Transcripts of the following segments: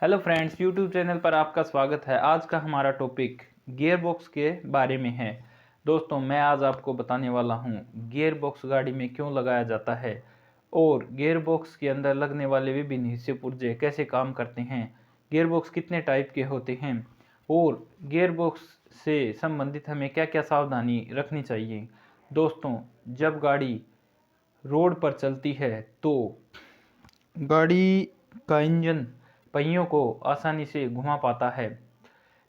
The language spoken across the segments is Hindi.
हेलो फ्रेंड्स, यूट्यूब चैनल पर आपका स्वागत है। आज का हमारा टॉपिक गियर बॉक्स के बारे में है। दोस्तों, मैं आज आपको बताने वाला हूं गियर बॉक्स गाड़ी में क्यों लगाया जाता है और गियर बॉक्स के अंदर लगने वाले विभिन्न हिस्से पुर्जे कैसे काम करते हैं, गियर बॉक्स कितने टाइप के होते हैं और गियर बॉक्स से संबंधित हमें क्या क्या सावधानी रखनी चाहिए। दोस्तों, जब गाड़ी रोड पर चलती है तो गाड़ी का इंजन पहियों को आसानी से घुमा पाता है,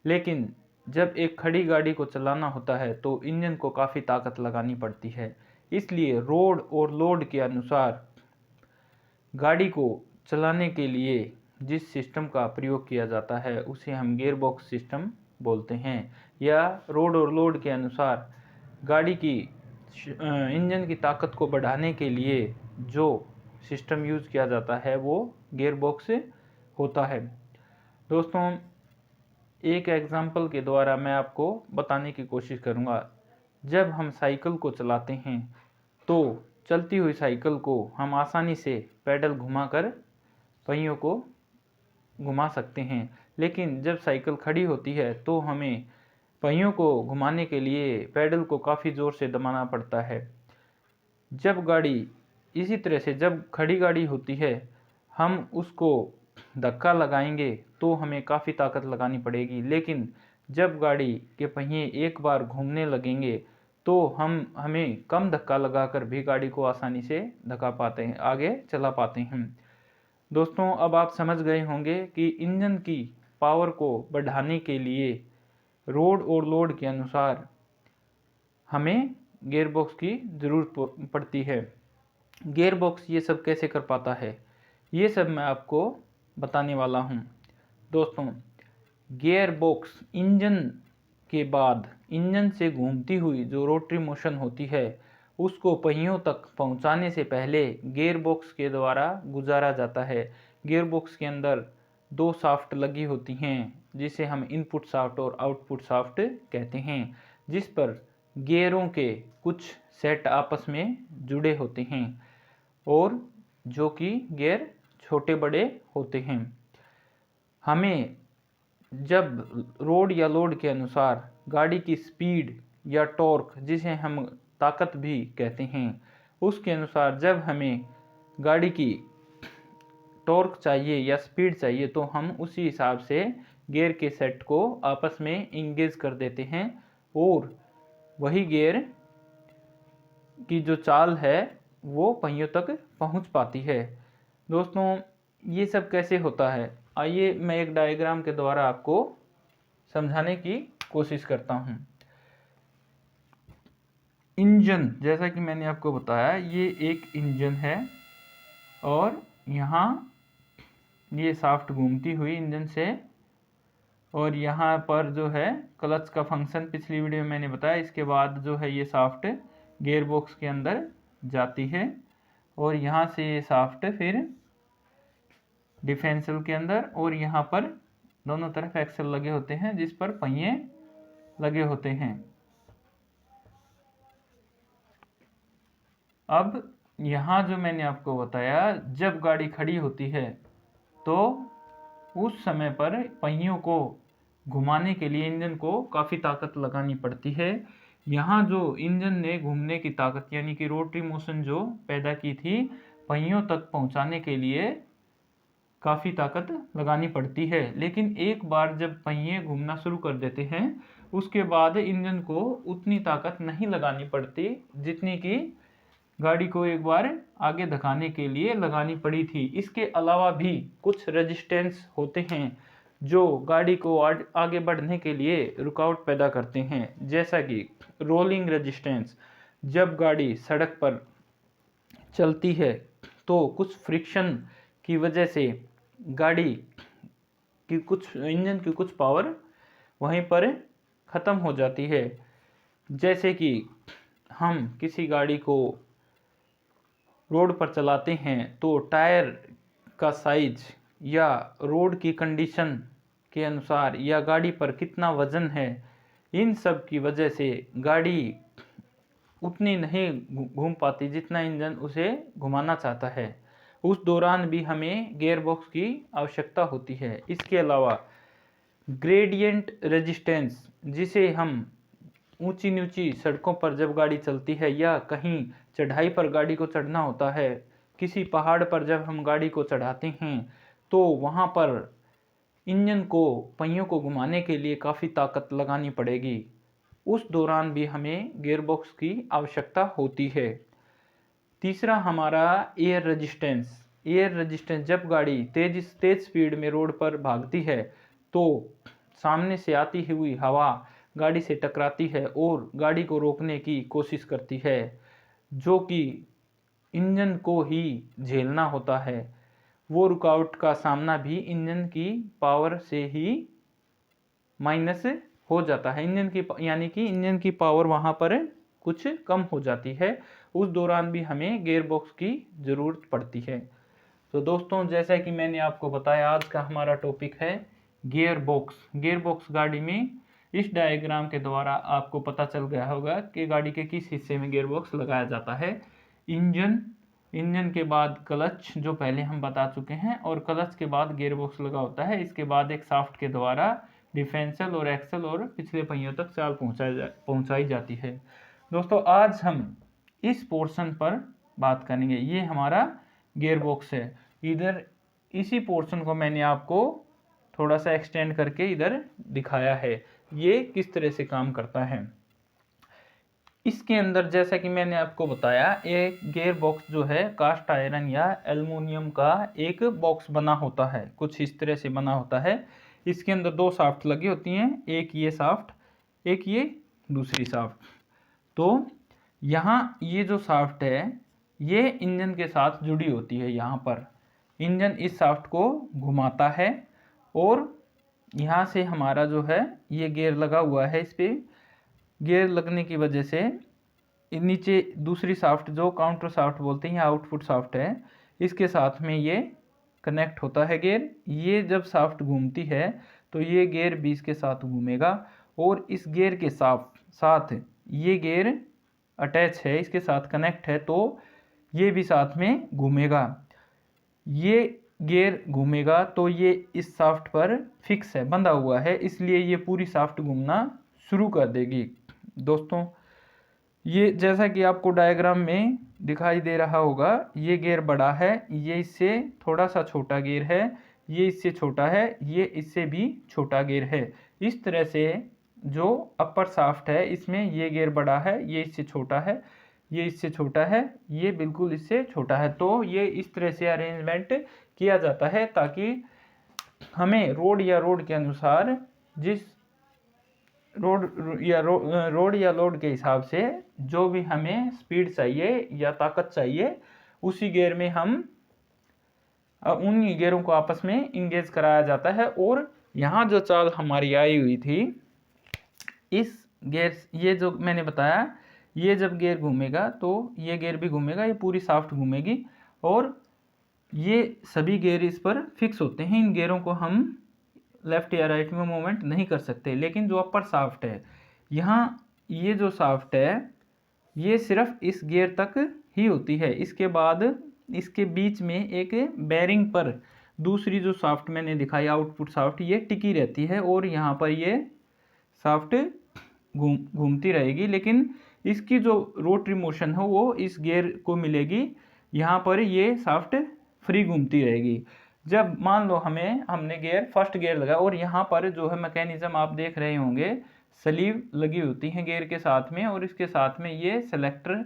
लेकिन जब एक खड़ी गाड़ी को चलाना होता है तो इंजन को काफ़ी ताकत लगानी पड़ती है। इसलिए रोड और लोड के अनुसार गाड़ी को चलाने के लिए जिस सिस्टम का प्रयोग किया जाता है उसे हम गियर बॉक्स सिस्टम बोलते हैं, या रोड और लोड के अनुसार गाड़ी की इंजन की ताकत को बढ़ाने के लिए जो सिस्टम यूज़ किया जाता है वो गियर बॉक्स होता है। दोस्तों, एक एग्जांपल के द्वारा मैं आपको बताने की कोशिश करूंगा। जब हम साइकिल को चलाते हैं तो चलती हुई साइकिल को हम आसानी से पैडल घुमाकर पहियों को घुमा सकते हैं, लेकिन जब साइकिल खड़ी होती है तो हमें पहियों को घुमाने के लिए पैडल को काफ़ी ज़ोर से दबाना पड़ता है। जब गाड़ी इसी तरह से जब खड़ी गाड़ी होती है हम उसको धक्का लगाएंगे तो हमें काफ़ी ताकत लगानी पड़ेगी, लेकिन जब गाड़ी के पहिए एक बार घूमने लगेंगे तो हमें कम धक्का लगाकर भी गाड़ी को आसानी से धक्का पाते हैं, आगे चला पाते हैं। दोस्तों, अब आप समझ गए होंगे कि इंजन की पावर को बढ़ाने के लिए रोड और लोड के अनुसार हमें गियर बॉक्स की ज़रूरत पड़ती है। गियर बॉक्स ये सब कैसे कर पाता है, ये सब मैं आपको बताने वाला हूँ। दोस्तों, गियर बॉक्स इंजन के बाद इंजन से घूमती हुई जो रोटरी मोशन होती है उसको पहियों तक पहुंचाने से पहले गियर बॉक्स के द्वारा गुजारा जाता है। गियर बॉक्स के अंदर दो शाफ्ट लगी होती हैं जिसे हम इनपुट शाफ्ट और आउटपुट शाफ्ट कहते हैं, जिस पर गियरों के कुछ सेट आपस में जुड़े होते हैं और जो कि गियर छोटे बड़े होते हैं। हमें जब रोड या लोड के अनुसार गाड़ी की स्पीड या टॉर्क, जिसे हम ताकत भी कहते हैं, उसके अनुसार जब हमें गाड़ी की टॉर्क चाहिए या स्पीड चाहिए तो हम उसी हिसाब से गियर के सेट को आपस में इंगेज कर देते हैं और वही गियर की जो चाल है वो पहियों तक पहुंच पाती है। दोस्तों, ये सब कैसे होता है, आइए मैं एक डायग्राम के द्वारा आपको समझाने की कोशिश करता हूं। इंजन, जैसा कि मैंने आपको बताया, ये एक इंजन है और यहाँ ये शाफ्ट घूमती हुई इंजन से, और यहाँ पर जो है क्लच का फंक्शन पिछली वीडियो में मैंने बताया। इसके बाद जो है ये शाफ्ट गियर बॉक्स के अंदर जाती है और यहाँ से ये शाफ्ट फिर डिफरेंशियल के अंदर, और यहाँ पर दोनों तरफ एक्सल लगे होते हैं जिस पर पहिए लगे होते हैं। अब यहाँ जो मैंने आपको बताया, जब गाड़ी खड़ी होती है तो उस समय पर पहियों को घुमाने के लिए इंजन को काफ़ी ताकत लगानी पड़ती है। यहाँ जो इंजन ने घूमने की ताकत यानी कि रोटरी मोशन जो पैदा की थी, पहियों तक पहुँचाने के लिए काफ़ी ताकत लगानी पड़ती है, लेकिन एक बार जब पहिए घूमना शुरू कर देते हैं उसके बाद इंजन को उतनी ताकत नहीं लगानी पड़ती जितनी कि गाड़ी को एक बार आगे धकाने के लिए लगानी पड़ी थी। इसके अलावा भी कुछ रेजिस्टेंस होते हैं जो गाड़ी को आगे बढ़ने के लिए रुकावट पैदा करते हैं, जैसा कि रोलिंग रेजिस्टेंस। जब गाड़ी सड़क पर चलती है तो कुछ फ्रिक्शन की वजह से गाड़ी की इंजन की कुछ पावर वहीं पर ख़त्म हो जाती है। जैसे कि हम किसी गाड़ी को रोड पर चलाते हैं तो टायर का साइज या रोड की कंडीशन के अनुसार या गाड़ी पर कितना वज़न है, इन सब की वजह से गाड़ी उतनी नहीं घूम पाती जितना इंजन उसे घुमाना चाहता है। उस दौरान भी हमें गियर बॉक्स की आवश्यकता होती है। इसके अलावा ग्रेडियंट रेजिस्टेंस, जिसे हम ऊंची नीची सड़कों पर जब गाड़ी चलती है या कहीं चढ़ाई पर गाड़ी को चढ़ना होता है, किसी पहाड़ पर जब हम गाड़ी को चढ़ाते हैं तो वहाँ पर इंजन को, पहियों को घुमाने के लिए काफ़ी ताकत लगानी पड़ेगी। उस दौरान भी हमें गियरबॉक्स की आवश्यकता होती है। तीसरा हमारा एयर रेजिस्टेंस। एयर रेजिस्टेंस, जब गाड़ी तेज स्पीड में रोड पर भागती है तो सामने से आती हुई हवा गाड़ी से टकराती है और गाड़ी को रोकने की कोशिश करती है, जो कि इंजन को ही झेलना होता है। वो रुकावट का सामना भी इंजन की पावर से ही माइनस हो जाता है। इंजन की यानी कि इंजन की पावर वहाँ पर कुछ कम हो जाती है। उस दौरान भी हमें गियर बॉक्स की ज़रूरत पड़ती है। तो दोस्तों, जैसा कि मैंने आपको बताया, आज का हमारा टॉपिक है गियर बॉक्स। गियर बॉक्स गाड़ी में इस डायग्राम के द्वारा आपको पता चल गया होगा कि गाड़ी के किस हिस्से में गियर बॉक्स लगाया जाता है। इंजन के बाद क्लच, जो पहले हम बता चुके हैं, और क्लच के बाद गियर बॉक्स लगा होता है। इसके बाद एक शाफ्ट के द्वारा डिफरेंशियल और एक्सल और पिछले पहियों तक चाल पहुंचाई जाती है। दोस्तों, आज हम इस पोर्शन पर बात करेंगे। ये हमारा गियर बॉक्स है। इधर इसी पोर्शन को मैंने आपको थोड़ा सा एक्सटेंड करके इधर दिखाया है, ये किस तरह से काम करता है। इसके अंदर जैसा कि मैंने आपको बताया, एक गियर बॉक्स जो है कास्ट आयरन या एल्युमिनियम का एक बॉक्स बना होता है, कुछ इस तरह से बना होता है। इसके अंदर दो शाफ्ट लगी होती हैं, एक ये शाफ्ट, एक ये दूसरी शाफ्ट। तो यहाँ ये जो शाफ्ट है ये इंजन के साथ जुड़ी होती है। यहाँ पर इंजन इस शाफ्ट को घुमाता है और यहाँ से हमारा जो है ये गियर लगा हुआ है। इस पर गियर लगने की वजह से नीचे दूसरी शाफ्ट, जो काउंटर शाफ्ट बोलते हैं या आउटपुट शाफ्ट है, इसके साथ में ये कनेक्ट होता है गियर। ये जब शाफ्ट घूमती है तो ये गियर भी इसके साथ घूमेगा और इस गियर के साथ ये गियर अटैच है, इसके साथ कनेक्ट है, तो ये भी साथ में घूमेगा। ये गियर घूमेगा तो ये इस शाफ्ट पर फिक्स है, बंधा हुआ है, इसलिए ये पूरी शाफ्ट घूमना शुरू कर देगी। दोस्तों, ये जैसा कि आपको डायग्राम में दिखाई दे रहा होगा, ये गियर बड़ा है, ये इससे थोड़ा सा छोटा गियर है, ये इससे छोटा है, ये इससे भी छोटा गियर है। इस तरह से जो अपर शाफ्ट है इसमें ये गियर बड़ा है, ये इससे छोटा है, ये इससे छोटा है, ये बिल्कुल इससे छोटा है। तो ये इस तरह से अरेंजमेंट किया जाता है ताकि हमें रोड के अनुसार, जिस रोड या लोड के हिसाब से जो भी हमें स्पीड चाहिए या ताकत चाहिए, उसी गियर में हम उन गियरों को आपस में इंगेज कराया जाता है। और यहाँ जो चाल हमारी आई हुई थी, इस गियर, ये जो मैंने बताया, ये जब गियर घूमेगा तो ये गियर भी घूमेगा, ये पूरी शाफ्ट घूमेगी और ये सभी गियर इस पर फिक्स होते हैं। इन गियरों को हम लेफ्ट या राइट में मूवमेंट नहीं कर सकते। लेकिन जो अपर शाफ्ट है, यहाँ ये जो शाफ्ट है ये सिर्फ इस गियर तक ही होती है। इसके बाद इसके बीच में एक बेरिंग पर दूसरी जो शाफ्ट मैंने दिखाई, आउटपुट शाफ्ट, ये टिकी रहती है और यहाँ पर ये शाफ्ट घूमती रहेगी। लेकिन इसकी जो रोटरी मोशन है वो इस गियर को मिलेगी, यहाँ पर ये शाफ्ट फ्री घूमती रहेगी। जब मान लो हमने फर्स्ट गियर लगा और यहाँ पर जो है मैकेनिज्म आप देख रहे होंगे, स्लीव लगी होती हैं गियर के साथ में और इसके साथ में ये सेलेक्टर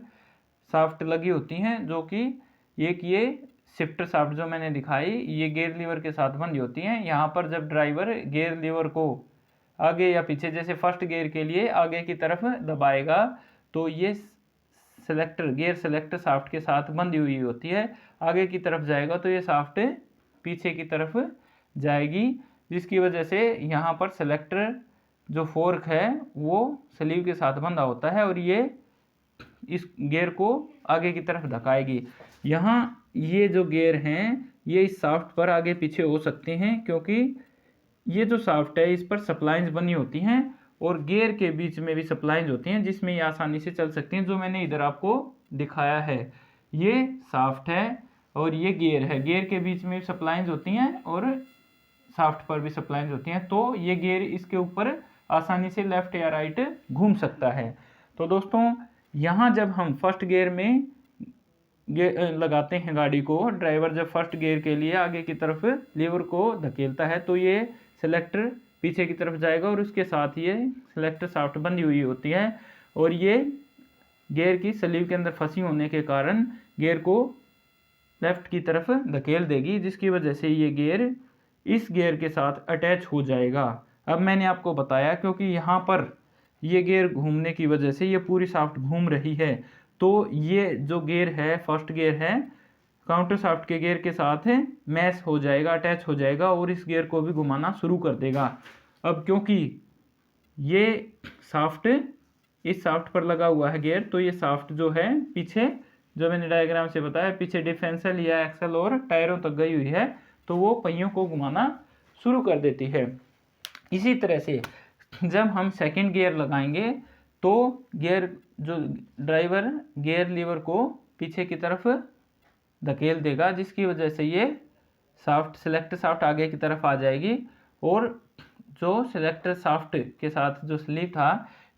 शाफ्ट लगी होती हैं, जो कि एक ये शिफ्टर शाफ्ट जो मैंने दिखाई, ये गियर लीवर के साथ बंधी होती हैं। यहाँ पर जब ड्राइवर गियर लीवर को आगे या पीछे, जैसे फर्स्ट गियर के लिए आगे की तरफ दबाएगा तो ये गियर सेलेक्टर शाफ्ट के साथ बंधी हुई होती है। आगे की तरफ जाएगा तो ये शाफ्ट पीछे की तरफ जाएगी, जिसकी वजह से यहाँ पर सेलेक्टर जो फोर्क है वो स्लीव के साथ बंधा होता है और ये इस गियर को आगे की तरफ धकाएगी। यहाँ ये जो गियर हैं ये इस शाफ्ट पर आगे पीछे हो सकते हैं, क्योंकि ये जो शाफ्ट है इस पर सप्लाइंस बनी होती हैं और गियर के बीच में भी सप्लाइंस होती हैं, जिसमें ये आसानी से चल सकती हैं, जो मैंने इधर आपको दिखाया है। ये शाफ्ट है और ये गियर है। गियर के बीच में सप्लाइंस होती हैं और शाफ्ट पर भी सप्लाइंस होती हैं, तो ये गियर इसके ऊपर आसानी से लेफ्ट या राइट घूम सकता है। तो दोस्तों यहाँ जब हम फर्स्ट गियर में लगाते हैं गाड़ी को, ड्राइवर जब फर्स्ट गियर के लिए आगे की तरफ लीवर को धकेलता है तो ये सेलेक्टर पीछे की तरफ जाएगा और उसके साथ ये सेलेक्टर शाफ्ट बंधी हुई होती है और ये गियर की स्लीव के अंदर फंसी होने के कारण गियर को लेफ्ट की तरफ धकेल देगी, जिसकी वजह से ये गियर इस गियर के साथ अटैच हो जाएगा। अब मैंने आपको बताया क्योंकि यहाँ पर ये गियर घूमने की वजह से ये पूरी शाफ्ट घूम रही है, तो ये जो गियर है फर्स्ट गियर है काउंटर शाफ्ट के गियर के साथ मैश हो जाएगा, अटैच हो जाएगा और इस गियर को भी घुमाना शुरू कर देगा। अब क्योंकि ये शाफ्ट इस शाफ्ट पर लगा हुआ है गियर, तो ये शाफ्ट जो है पीछे, जो मैंने डायग्राम से बताया, पीछे डिफरेंशियल या एक्सल और टायरों तक गई हुई है, तो वो पहियों को घुमाना शुरू कर देती है। इसी तरह से जब हम सेकंड गियर लगाएंगे तो गियर जो ड्राइवर गियर लीवर को पीछे की तरफ धकेल देगा, जिसकी वजह से ये शाफ्ट सेलेक्टर शाफ्ट आगे की तरफ आ जाएगी और जो सेलेक्टर शाफ्ट के साथ जो स्लीव था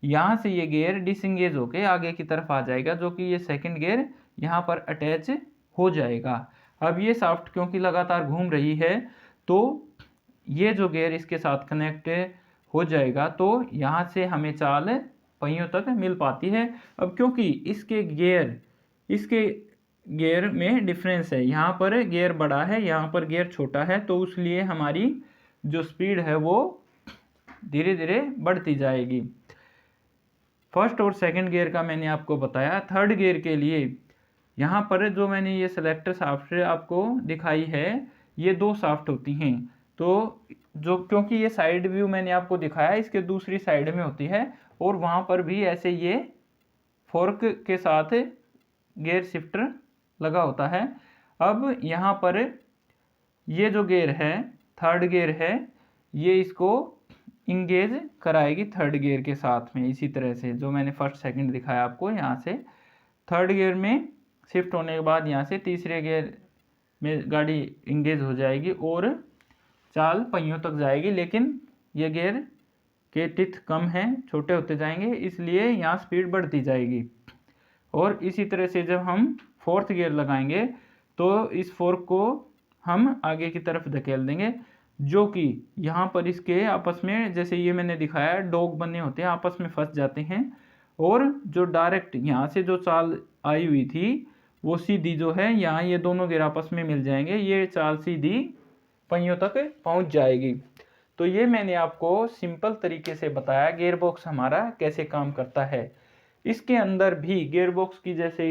यहाँ से ये गियर डिसंगेज होके आगे की तरफ आ जाएगा, जो कि ये सेकंड गियर यहाँ पर अटैच हो जाएगा। अब ये शाफ्ट क्योंकि लगातार घूम रही है तो ये जो गियर इसके साथ कनेक्ट हो जाएगा, तो यहाँ से हमें चाल पहियों तक मिल पाती है। अब क्योंकि इसके गियर में डिफरेंस है, यहाँ पर गियर बड़ा है, यहाँ पर गियर छोटा है, तो इसलिए हमारी जो स्पीड है वो धीरे धीरे बढ़ती जाएगी। फर्स्ट और सेकंड गियर का मैंने आपको बताया। थर्ड गियर के लिए यहाँ पर जो मैंने ये सेलेक्टर शाफ्ट आपको दिखाई है, ये दो शाफ्ट होती हैं, तो जो क्योंकि ये साइड व्यू मैंने आपको दिखाया इसके दूसरी साइड में होती है और वहाँ पर भी ऐसे ये फोर्क के साथ गियर शिफ्टर लगा होता है। अब यहाँ पर ये जो गियर है थर्ड गियर है, ये इसको इंगेज कराएगी थर्ड गियर के साथ में। इसी तरह से जो मैंने फर्स्ट सेकंड दिखाया आपको, यहाँ से थर्ड गियर में शिफ्ट होने के बाद यहाँ से तीसरे गियर में गाड़ी इंगेज हो जाएगी और चाल पहियों तक जाएगी, लेकिन ये गियर के टिथ कम हैं, छोटे होते जाएंगे, इसलिए यहाँ स्पीड बढ़ती जाएगी। और इसी तरह से जब हम फोर्थ गियर लगाएंगे तो इस फोर्क को हम आगे की तरफ धकेल देंगे, जो कि यहाँ पर इसके आपस में, जैसे ये मैंने दिखाया, डॉग बने होते हैं, आपस में फंस जाते हैं और जो डायरेक्ट यहाँ से जो चाल आई हुई थी वो सीधी जो है यहाँ ये दोनों गियर आपस में मिल जाएंगे, ये चाल सीधी पहियों तक पहुँच जाएगी। तो ये मैंने आपको सिंपल तरीके से बताया गियर बॉक्स हमारा कैसे काम करता है। इसके अंदर भी गियर बॉक्स की जैसे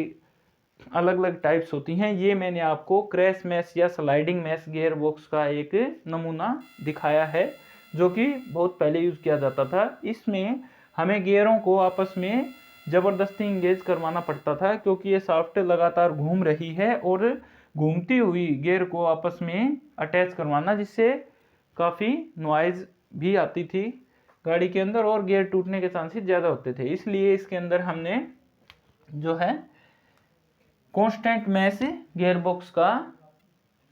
अलग अलग टाइप्स होती हैं, ये मैंने आपको क्रैश मैश या स्लाइडिंग मैश गियर बॉक्स का एक नमूना दिखाया है, जो कि बहुत पहले यूज़ किया जाता था। इसमें हमें गियरों को आपस में ज़बरदस्ती इंगेज करवाना पड़ता था, क्योंकि ये शाफ्ट लगातार घूम रही है और घूमती हुई गियर को आपस में अटैच करवाना, जिससे काफ़ी नॉइज़ भी आती थी गाड़ी के अंदर और गियर टूटने के चांसेस ज़्यादा होते थे। इसलिए इसके अंदर हमने जो है कांस्टेंट मैश गियर बॉक्स का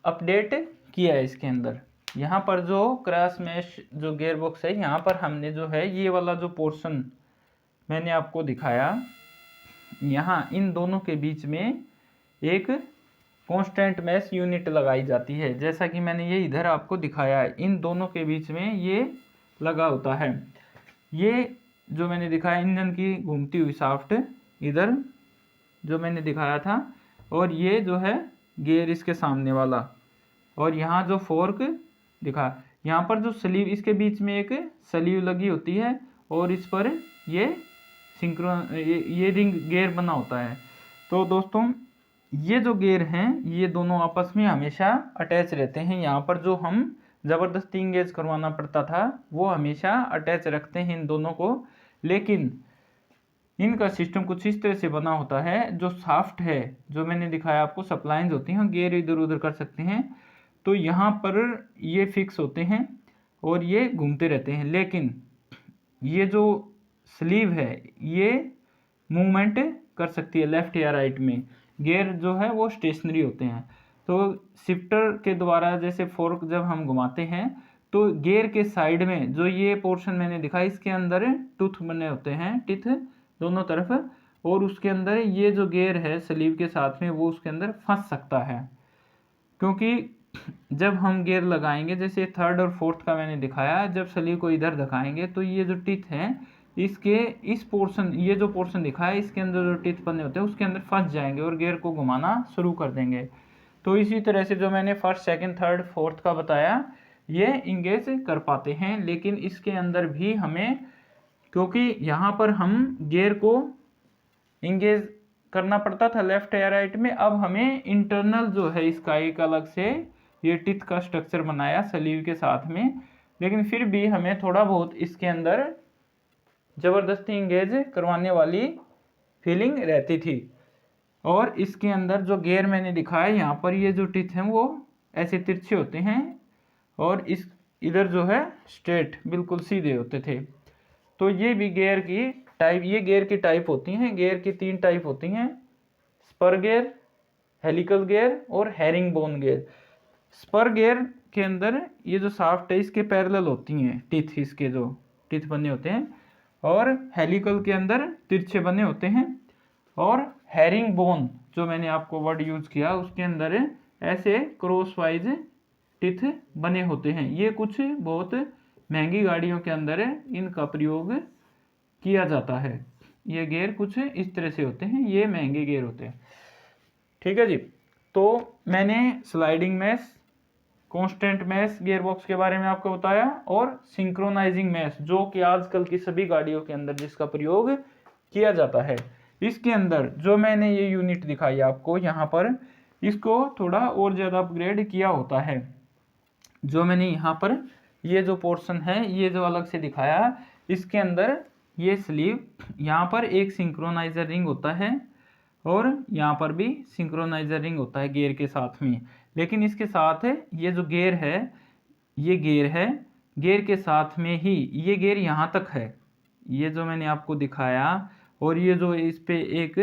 अपडेट किया है इसके अंदर। यहाँ पर जो क्रॉस मैश जो गियर बॉक्स है, यहाँ पर हमने जो है ये वाला जो पोर्शन मैंने आपको दिखाया, यहाँ इन दोनों के बीच में एक कांस्टेंट मैश यूनिट लगाई जाती है, जैसा कि मैंने ये इधर आपको दिखाया है, इन दोनों के बीच में ये लगा होता है। ये जो मैंने दिखाया इंजन की घूमती हुई शाफ्ट इधर जो मैंने दिखाया था, और ये जो है गियर इसके सामने वाला, और यहाँ जो फोर्क दिखा, यहाँ पर जो स्लीव, इसके बीच में एक स्लीव लगी होती है और इस पर ये ये रिंग गियर बना होता है। तो दोस्तों ये जो गियर हैं ये दोनों आपस में हमेशा अटैच रहते हैं। यहाँ पर जो हम ज़बरदस्ती इंगेज करवाना पड़ता था वो हमेशा अटैच रखते हैं इन दोनों को, लेकिन इनका सिस्टम कुछ इस तरह से बना होता है, जो शाफ्ट है जो मैंने दिखाया आपको, सप्लाइंस होती हैं, गियर इधर उधर कर सकते हैं, तो यहाँ पर ये फिक्स होते हैं और ये घूमते रहते हैं, लेकिन ये जो स्लीव है ये मूवमेंट कर सकती है लेफ़्ट या राइट में। गियर जो है वो स्टेशनरी होते हैं। तो शिफ्टर के द्वारा जैसे फोर्क जब हम घुमाते हैं तो गियर के साइड में जो ये पोर्शन मैंने दिखाया इसके अंदर टूथ बने होते हैं, टिथ दोनों तरफ, और उसके अंदर ये जो गियर है स्लीव के साथ में वो उसके अंदर फंस सकता है। क्योंकि जब हम गियर लगाएंगे, जैसे थर्ड और फोर्थ का मैंने दिखाया, जब स्लीव को इधर दिखाएंगे तो ये जो टिथ हैं इसके इस पोर्शन, ये जो पोर्शन दिखा है इसके अंदर जो टिथ बने होते हैं उसके अंदर फंस जाएंगे और गियर को घुमाना शुरू कर देंगे। तो इसी तरह से जो मैंने फर्स्ट, सेकंड, थर्ड, फोर्थ का बताया ये इंगेज कर पाते हैं। लेकिन इसके अंदर भी हमें, क्योंकि यहाँ पर हम गियर को इंगेज करना पड़ता था लेफ्ट या राइट में, अब हमें इंटरनल जो है इसका एक अलग से ये टिथ का स्ट्रक्चर बनाया स्लीव के साथ में, लेकिन फिर भी हमें थोड़ा बहुत इसके अंदर ज़बरदस्ती इंगेज करवाने वाली फीलिंग रहती थी। और इसके अंदर जो गियर मैंने दिखाया यहाँ पर, ये जो टिथ हैं वो ऐसे तिरछे होते हैं और इस इधर जो है स्ट्रेट बिल्कुल सीधे होते थे। तो ये भी गियर की टाइप, ये गियर की टाइप होती हैं। गियर की 3 टाइप होती हैं, स्पर गियर, हेलिकल गियर और herringbone gear. Spur gear के अंदर ये जो शाफ्ट है इसके पैरेलल होती हैं टिथ, इसके जो टिथ बने होते हैं, और हेलिकल के अंदर तिरछे बने होते हैं, और हैरिंग बोन जो मैंने आपको वर्ड यूज किया उसके अंदर ऐसे क्रॉस वाइज टिथ बने होते हैं। ये कुछ बहुत महंगी गाड़ियों के अंदर इनका प्रयोग किया जाता है। ये गियर कुछ इस तरह से होते हैं, ये महंगे गियर होते हैं। ठीक है जी। तो मैंने sliding mesh, constant mesh gearbox के बारे में आपको बताया, और सिंक्रोनाइजिंग मैश जो कि आजकल की सभी गाड़ियों के अंदर जिसका प्रयोग किया जाता है। इसके अंदर जो मैंने ये यूनिट दिखाई आपको यहाँ पर, इसको थोड़ा और ज़्यादा अपग्रेड किया होता है। जो मैंने यहाँ पर ये जो पोर्शन है ये जो अलग से दिखाया, इसके अंदर ये स्लीव, यहाँ पर एक सिंक्रोनाइजर रिंग होता है और यहाँ पर भी सिंक्रोनाइजर रिंग होता है गियर के साथ में। लेकिन इसके साथ ये जो गियर है, ये गियर है, गियर के साथ में ही ये गियर यहाँ तक है, ये जो मैंने आपको दिखाया, और ये जो इस पे एक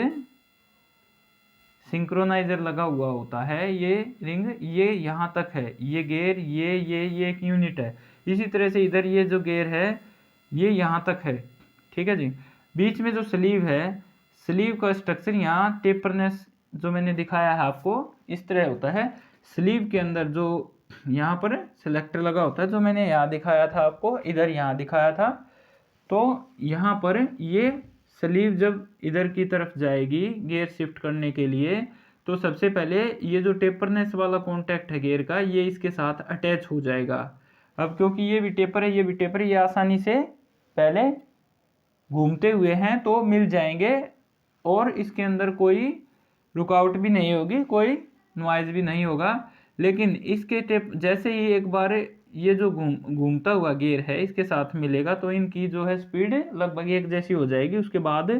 सिंक्रोनाइजर लगा हुआ होता है ये रिंग, ये यहाँ तक है, ये गियर, ये एक यूनिट है। इसी तरह से इधर ये जो गियर है ये यहाँ तक है। ठीक है जी। बीच में जो स्लीव है, स्लीव का स्ट्रक्चर यहाँ टेपरनेस जो मैंने दिखाया है आपको इस तरह होता है। स्लीव के अंदर जो यहाँ पर सिलेक्टर लगा होता है, जो मैंने यहाँ दिखाया था आपको, इधर यहाँ दिखाया था, तो यहाँ पर ये स्लीव जब इधर की तरफ जाएगी गियर शिफ्ट करने के लिए, तो सबसे पहले ये जो टेपरनेस वाला कॉन्टैक्ट है गियर का, ये इसके साथ अटैच हो जाएगा। अब क्योंकि ये भी टेपर है, ये भी टेपर है, ये आसानी से पहले घूमते हुए हैं तो मिल जाएंगे, और इसके अंदर कोई रुकावट भी नहीं होगी, कोई नॉइज भी नहीं होगा। लेकिन इसके टेप जैसे ही एक बार ये जो घूमता हुआ गियर है इसके साथ मिलेगा तो इनकी जो है स्पीड लगभग एक जैसी हो जाएगी। उसके बाद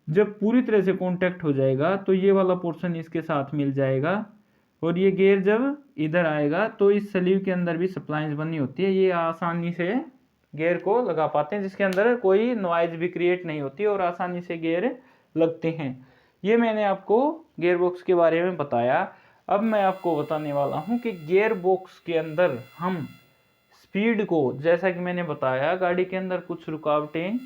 जब पूरी तरह से कांटेक्ट हो जाएगा तो ये वाला पोर्शन इसके साथ मिल जाएगा, और ये गियर जब इधर आएगा तो इस स्लीव के अंदर भी सप्लाइज बनी होती है, ये आसानी से गियर को लगा पाते हैं, जिसके अंदर कोई नॉइज भी क्रिएट नहीं होती और आसानी से गियर लगते हैं। ये मैंने आपको गियर बॉक्स के बारे में बताया। अब मैं आपको बताने वाला हूँ कि गियर बॉक्स के अंदर हम स्पीड को, जैसा कि मैंने बताया गाड़ी के अंदर कुछ रुकावटें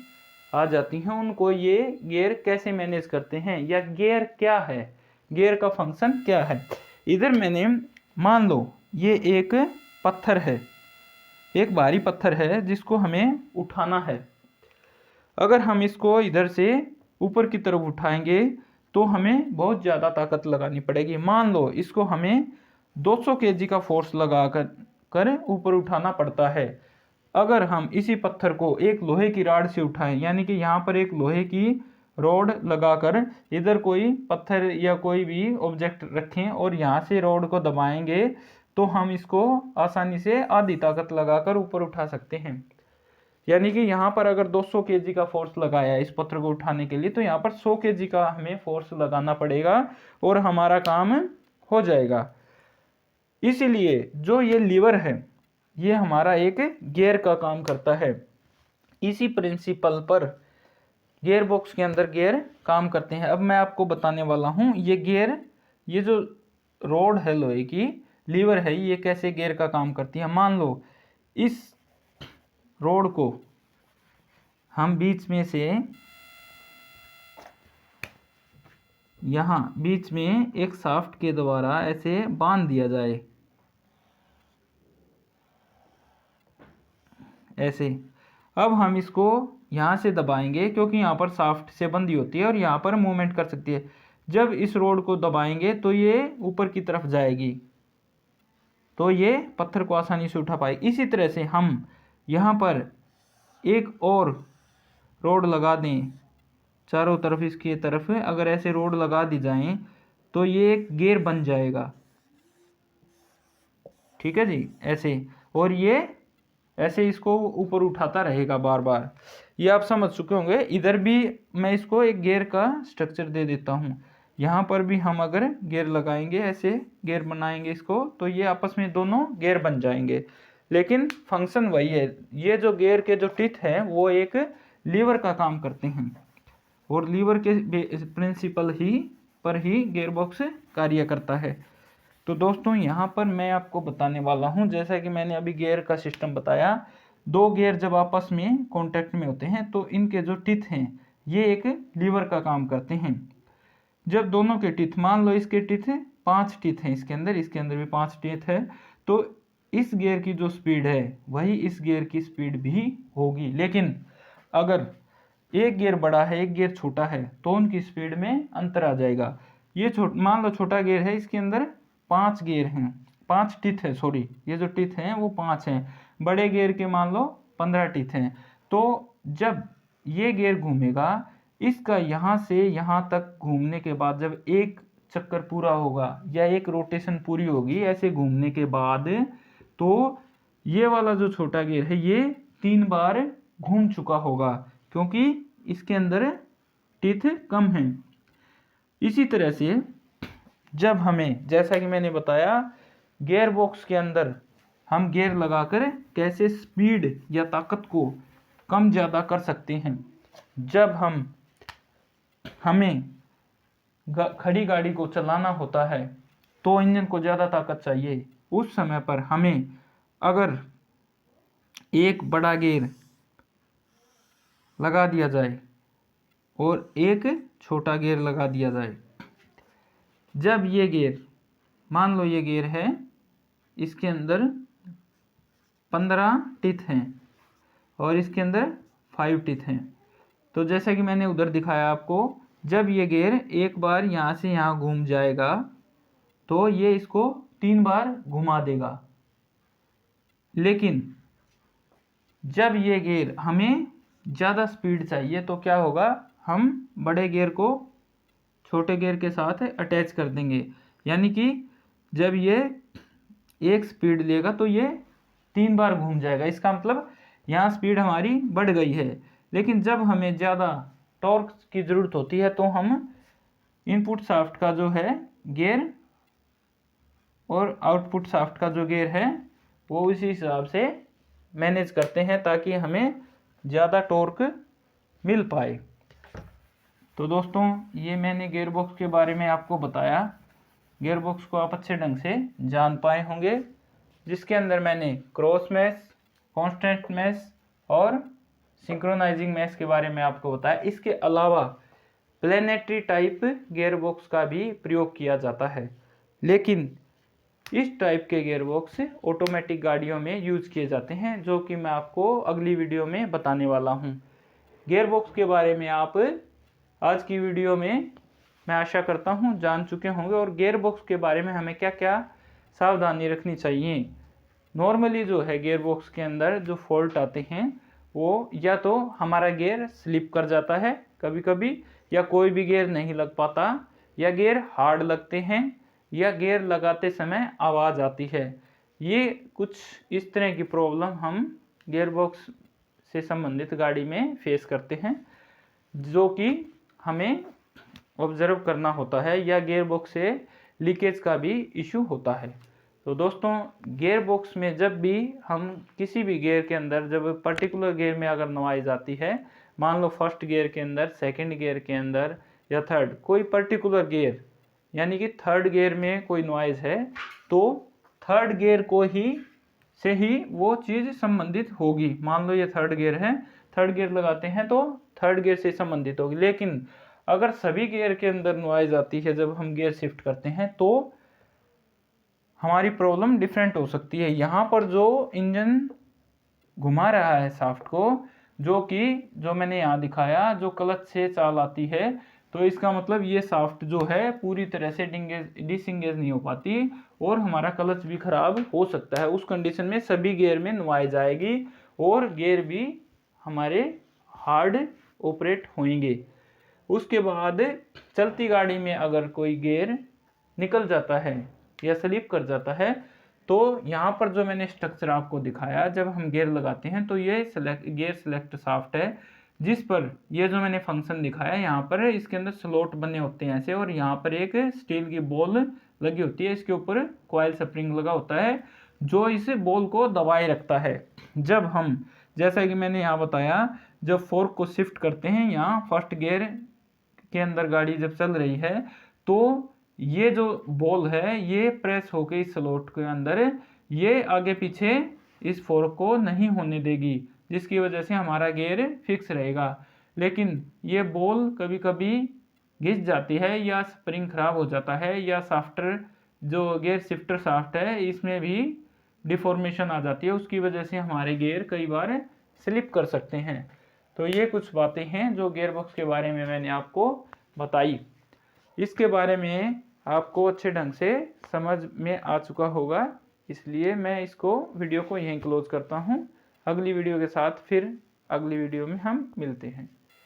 आ जाती हैं, उनको ये गियर कैसे मैनेज करते हैं, या गियर क्या है, गियर का फंक्शन क्या है। इधर मैंने, मान लो ये एक पत्थर है, एक भारी पत्थर है जिसको हमें उठाना है। अगर हम इसको इधर से ऊपर की तरफ उठाएंगे तो हमें बहुत ज़्यादा ताकत लगानी पड़ेगी। मान लो इसको हमें 200 kg का फोर्स लगा कर ऊपर उठाना पड़ता है। अगर हम इसी पत्थर को एक लोहे की राड से उठाएं, यानी कि यहाँ पर एक लोहे की रोड लगाकर इधर कोई पत्थर या कोई भी ऑब्जेक्ट रखें और यहाँ से रोड को दबाएंगे, तो हम इसको आसानी से आधी ताकत लगाकर ऊपर उठा सकते हैं। यानी कि यहाँ पर अगर 200 kg का फोर्स लगाया इस पत्थर को उठाने के लिए, तो यहाँ पर 100 kg का हमें फोर्स लगाना पड़ेगा और हमारा काम हो जाएगा। इसीलिए जो ये लीवर है ये हमारा एक गियर का काम करता है। इसी प्रिंसिपल पर गियर बॉक्स के अंदर गियर काम करते हैं। अब मैं आपको बताने वाला हूँ ये गियर, ये जो रोड है लोहे की, लीवर है, ये कैसे गियर का काम करती है। मान लो इस रोड को हम बीच में से, यहाँ बीच में एक शाफ्ट के द्वारा ऐसे बांध दिया जाए, ऐसे। अब हम इसको यहाँ से दबाएंगे क्योंकि यहाँ पर शाफ्ट से बंधी होती है और यहाँ पर मूवमेंट कर सकती है। जब इस रोड को दबाएंगे तो ये ऊपर की तरफ जाएगी, तो ये पत्थर को आसानी से उठा पाएगी। इसी तरह से हम यहाँ पर एक और रोड लगा दें चारों तरफ, इसकी तरफ अगर ऐसे रोड लगा दी जाएं तो ये एक गियर बन जाएगा, ठीक है जी, ऐसे। और ये ऐसे इसको ऊपर उठाता रहेगा बार बार। ये आप समझ चुके होंगे। इधर भी मैं इसको एक गियर का स्ट्रक्चर दे देता हूँ। यहाँ पर भी हम अगर गियर लगाएंगे, ऐसे गियर बनाएंगे इसको, तो ये आपस में दोनों गियर बन जाएंगे, लेकिन फंक्शन वही है। ये जो गियर के जो टिथ हैं वो एक लीवर का काम करते हैं और लीवर के प्रिंसिपल ही पर ही गियर बॉक्स कार्य करता है। तो दोस्तों यहाँ पर मैं आपको बताने वाला हूँ, जैसा कि मैंने अभी गियर का सिस्टम बताया, दो गियर जब आपस में कांटेक्ट में होते हैं तो इनके जो टिथ हैं ये एक लीवर का काम करते हैं। जब दोनों के टिथ, मान लो इसके टिथ 5 टिथ हैं इसके अंदर भी 5 टिथ है, तो इस गियर की जो स्पीड है वही इस गियर की स्पीड भी होगी। लेकिन अगर एक गियर बड़ा है एक गियर छोटा है तो उनकी स्पीड में अंतर आ जाएगा। ये मान लो छोटा गियर है, इसके अंदर 5 गियर हैं, 5 टिथ है, सॉरी ये जो टिथ हैं वो 5 हैं। बड़े गियर के मान लो 15 टिथ हैं। तो जब ये गियर घूमेगा, इसका यहाँ से यहाँ तक घूमने के बाद जब एक चक्कर पूरा होगा या एक रोटेशन पूरी होगी ऐसे घूमने के बाद, तो ये वाला जो छोटा गियर है ये 3 बार घूम चुका होगा क्योंकि इसके अंदर टिथ कम हैं। इसी तरह से जब हमें, जैसा कि मैंने बताया, गियर बॉक्स के अंदर हम गियर लगाकर कैसे स्पीड या ताकत को कम ज़्यादा कर सकते हैं। जब हमें खड़ी गाड़ी को चलाना होता है तो इंजन को ज़्यादा ताकत चाहिए, उस समय पर हमें अगर एक बड़ा गियर लगा दिया जाए और एक छोटा गियर लगा दिया जाए, जब ये गियर, मान लो ये गियर है, इसके अंदर 15 टिथ हैं और इसके अंदर 5 टिथ हैं, तो जैसा कि मैंने उधर दिखाया आपको, जब ये गियर एक बार यहाँ से यहाँ घूम जाएगा तो ये इसको 3 बार घुमा देगा। लेकिन जब ये गियर हमें ज़्यादा स्पीड चाहिए तो क्या होगा, हम बड़े गियर को छोटे गियर के साथ अटैच कर देंगे, यानी कि जब ये एक स्पीड लेगा तो ये 3 बार घूम जाएगा। इसका मतलब यहाँ स्पीड हमारी बढ़ गई है। लेकिन जब हमें ज़्यादा टॉर्क की ज़रूरत होती है तो हम इनपुट शाफ्ट का जो है गियर और आउटपुट शाफ्ट का जो गियर है वो उसी हिसाब से मैनेज करते हैं ताकि हमें ज़्यादा टॉर्क मिल पाए। तो दोस्तों ये मैंने गियर बॉक्स के बारे में आपको बताया। गियर बॉक्स को आप अच्छे ढंग से जान पाए होंगे, जिसके अंदर मैंने क्रॉस मैश, कांस्टेंट मैश और सिंक्रोनाइजिंग मैश के बारे में आपको बताया। इसके अलावा प्लेनेटरी टाइप गियर बॉक्स का भी प्रयोग किया जाता है, लेकिन इस टाइप के गियर बॉक्स ऑटोमेटिक गाड़ियों में यूज़ किए जाते हैं, जो कि मैं आपको अगली वीडियो में बताने वाला हूं। गियर बॉक्स के बारे में आप आज की वीडियो में मैं आशा करता हूं जान चुके होंगे, और गियर बॉक्स के बारे में हमें क्या क्या सावधानी रखनी चाहिए। नॉर्मली जो है गियर बॉक्स के अंदर जो फॉल्ट आते हैं वो या तो हमारा गियर स्लिप कर जाता है कभी कभी, या कोई भी गियर नहीं लग पाता, या गियर हार्ड लगते हैं, या गियर लगाते समय आवाज़ आती है। ये कुछ इस तरह की प्रॉब्लम हम गियर बॉक्स से संबंधित गाड़ी में फेस करते हैं, जो कि हमें ऑब्जर्व करना होता है, या गियर बॉक्स से लीकेज का भी इशू होता है। तो दोस्तों गियर बॉक्स में जब भी हम किसी भी गियर के अंदर जब पर्टिकुलर गियर में अगर नॉइज़ आती है, मान लो फर्स्ट गियर के अंदर, सेकंड गियर के अंदर या थर्ड, कोई पर्टिकुलर गियर यानी कि थर्ड गियर में कोई नॉइज़ है तो थर्ड गियर को से ही वो चीज़ संबंधित होगी। मान लो ये थर्ड गियर है, थर्ड गियर लगाते हैं तो थर्ड गियर से संबंधित होगी। लेकिन अगर सभी गियर के अंदर नॉइज़ आती है जब हम गियर शिफ्ट करते हैं तो हमारी प्रॉब्लम डिफरेंट हो सकती है। यहाँ पर जो इंजन घुमा रहा है शाफ्ट को, जो मैंने यहाँ दिखाया, जो क्लच से चाल आती है, तो इसका मतलब ये शाफ्ट जो है पूरी तरह से डिसंगेज नहीं हो पाती और हमारा क्लच भी खराब हो सकता है। उस कंडीशन में सभी गियर में नॉइज़ आएगी और गियर भी हमारे हार्ड ऑपरेट होंगे। उसके बाद चलती गाड़ी में अगर कोई गियर निकल जाता है या स्लिप कर जाता है तो यहाँ पर जो मैंने स्ट्रक्चर आपको दिखाया, जब हम गियर लगाते हैं तो ये गियर सेलेक्ट शाफ्ट है, जिस पर ये जो मैंने फंक्शन दिखाया, यहाँ पर इसके अंदर स्लॉट बने होते हैं ऐसे, और यहाँ पर एक स्टील की बॉल लगी होती है, इसके ऊपर कॉइल स्प्रिंग लगा होता है जो इस बॉल को दबाए रखता है। जब हम, जैसा कि मैंने यहाँ बताया, जब फोर्क को शिफ्ट करते हैं यहाँ फर्स्ट गियर के अंदर गाड़ी जब चल रही है तो ये जो बॉल है ये प्रेस होके इस स्लॉट के अंदर ये आगे पीछे इस फोर्क को नहीं होने देगी, जिसकी वजह से हमारा गियर फिक्स रहेगा। लेकिन ये बॉल कभी कभी घिस जाती है या स्प्रिंग खराब हो जाता है या शाफ्टर जो गियर शिफ्टर शाफ्ट है इसमें भी डिफॉर्मेशन आ जाती है, उसकी वजह से हमारे गियर कई बार स्लिप कर सकते हैं। तो ये कुछ बातें हैं जो गियर बॉक्स के बारे में मैंने आपको बताई। इसके बारे में आपको अच्छे ढंग से समझ में आ चुका होगा, इसलिए मैं इसको वीडियो को यहीं क्लोज करता हूँ। अगली वीडियो के साथ फिर अगली वीडियो में हम मिलते हैं।